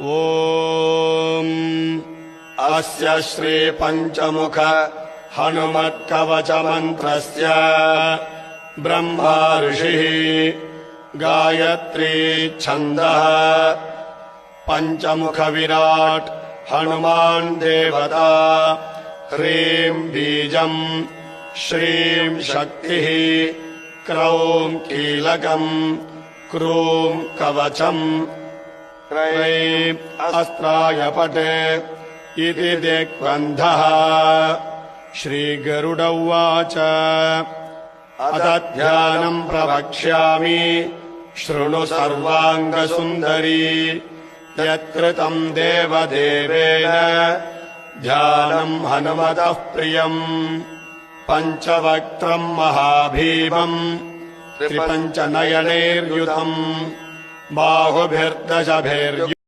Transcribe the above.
ॐ अस्य श्रीपञ्चमुख हनुमत्कवचमन्त्रस्य ब्रह्मा ऋषिः गायत्री छन्दः पञ्चमुखविराट् हनुमान् देवता ह्रीं बीजम् श्रीं शक्तिः क्रौं कीलकम् क्रूं कवचम् क्रैं अस्त्राय पटे इति दिग्बन्धः। श्रीगरुड उवाच अथ ध्यानम् प्रवक्ष्यामि शृणु सर्वाङ्गसुन्दरी यत्कृतम् देवदेवेन ध्यानम् हनुमतः प्रियम् पञ्चवक्त्रम् महाभीमम् त्रिपञ्चनयनैर्युतम् बाहुभिर्दशभिर्युक्तम्